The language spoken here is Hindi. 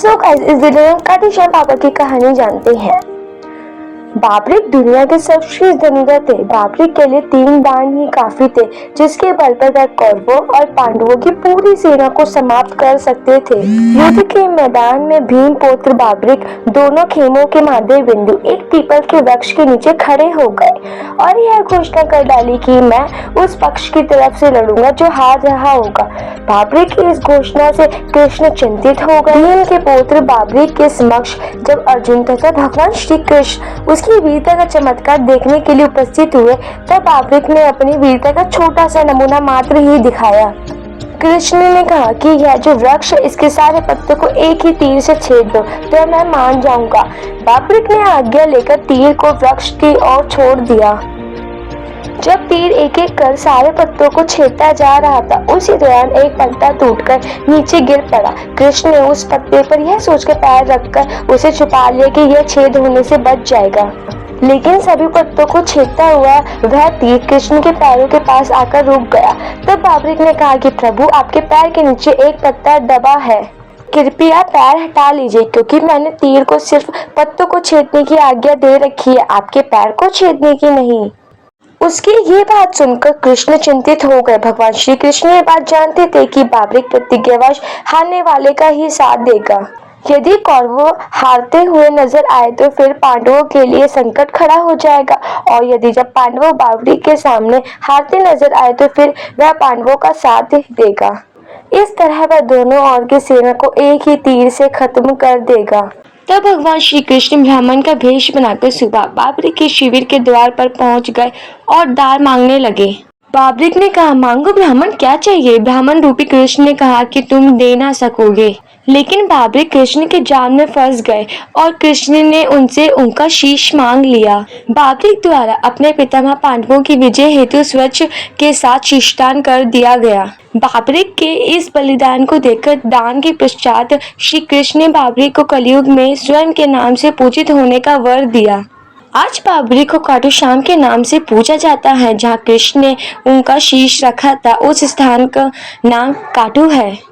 सो गाइस, इस वीडियो में खाटू श्याम बाबा की कहानी जानते हैं। बाबरिक दुनिया के सर्वश्रेष्ठ धनुर्धर थे। बाबरिक के लिए 3 दान ही काफी थे, जिसके बल पर वह कौरवों और पांडवों की पूरी सेना को समाप्त कर सकते थे। युद्ध के मैदान में भीम पुत्र बाबरिक दोनों खेमों के मध्य बिंदु एक पीपल के वृक्ष के नीचे खड़े हो गए और यह घोषणा कर डाली कि मैं उस पक्ष की तरफ से लड़ूंगा जो हार रहा होगा। बाबरिक की इस घोषणा से कृष्ण चिंतित हो गए। भीम के पुत्र बाबरिक के समक्ष जब अर्जुन तथा भगवान श्री कृष्ण उसकी वीरता का चमत्कार देखने के लिए उपस्थित हुए, तब बाबरिक ने अपनी वीरता का छोटा सा नमूना मात्र ही दिखाया। कृष्ण ने कहा कि यह जो वृक्ष है, इसके सारे पत्तों को एक ही तीर से छेद दो तो मैं मान जाऊंगा। बाबरिक ने आज्ञा लेकर तीर को वृक्ष की ओर छोड़ दिया। जब तीर एक एक कर सारे पत्तों को छेदता जा रहा था, उसी दौरान एक पत्ता टूटकर नीचे गिर पड़ा। कृष्ण ने उस पत्ते पर यह सोचकर पैर रखकर उसे छुपा लिया कि यह छेद होने से बच जाएगा, लेकिन सभी पत्तों को छेदता हुआ वह तीर कृष्ण के पैरों के पास आकर रुक गया। तब बाबरिक ने कहा कि प्रभु, आपके पैर के नीचे एक पत्ता दबा है, कृपया पैर हटा लीजिए, क्योंकि मैंने तीर को सिर्फ पत्तों को छेदने की आज्ञा दे रखी है, आपके पैर को छेदने की नहीं। उसकी ये बात सुनकर कृष्ण चिंतित हो गए। भगवान श्री कृष्ण ये बात जानते थे कि बाबरिक प्रतिज्ञावश हारने वाले का ही साथ देगा। यदि कौरव हारते हुए नजर आए तो फिर पांडवों के लिए संकट खड़ा हो जाएगा, और यदि जब पांडव बाबरिक के सामने हारते नजर आए तो फिर वह पांडवों का साथ देगा। इस तरह वह दोनों ओर की सेना को एक ही तीर से खत्म कर देगा। तब भगवान श्री कृष्ण ब्राह्मण का भेष बनाकर सुबह बाबरिक के शिविर के द्वार पर पहुंच गए और दार मांगने लगे। बाबरिक ने कहा, मांगो ब्राह्मण, क्या चाहिए? ब्राह्मण रूपी कृष्ण ने कहा कि तुम दे ना सकोगे। लेकिन बाबरिक कृष्ण के जाल में फंस गए और कृष्ण ने उनसे उनका शीश मांग लिया। बाबरिक द्वारा अपने पितामह पांडवों की विजय हेतु स्वच्छ के साथ शीशदान कर दिया गया। बाबरिक के इस बलिदान को देखकर दान के पश्चात श्री कृष्ण ने बाबरिक को कलयुग में स्वयं के नाम से पूजित होने का वर दिया। आज बाबरिक को खाटू श्याम के नाम से पूजा जाता है। जहाँ कृष्ण ने उनका शीश रखा था, उस स्थान का नाम खाटू है।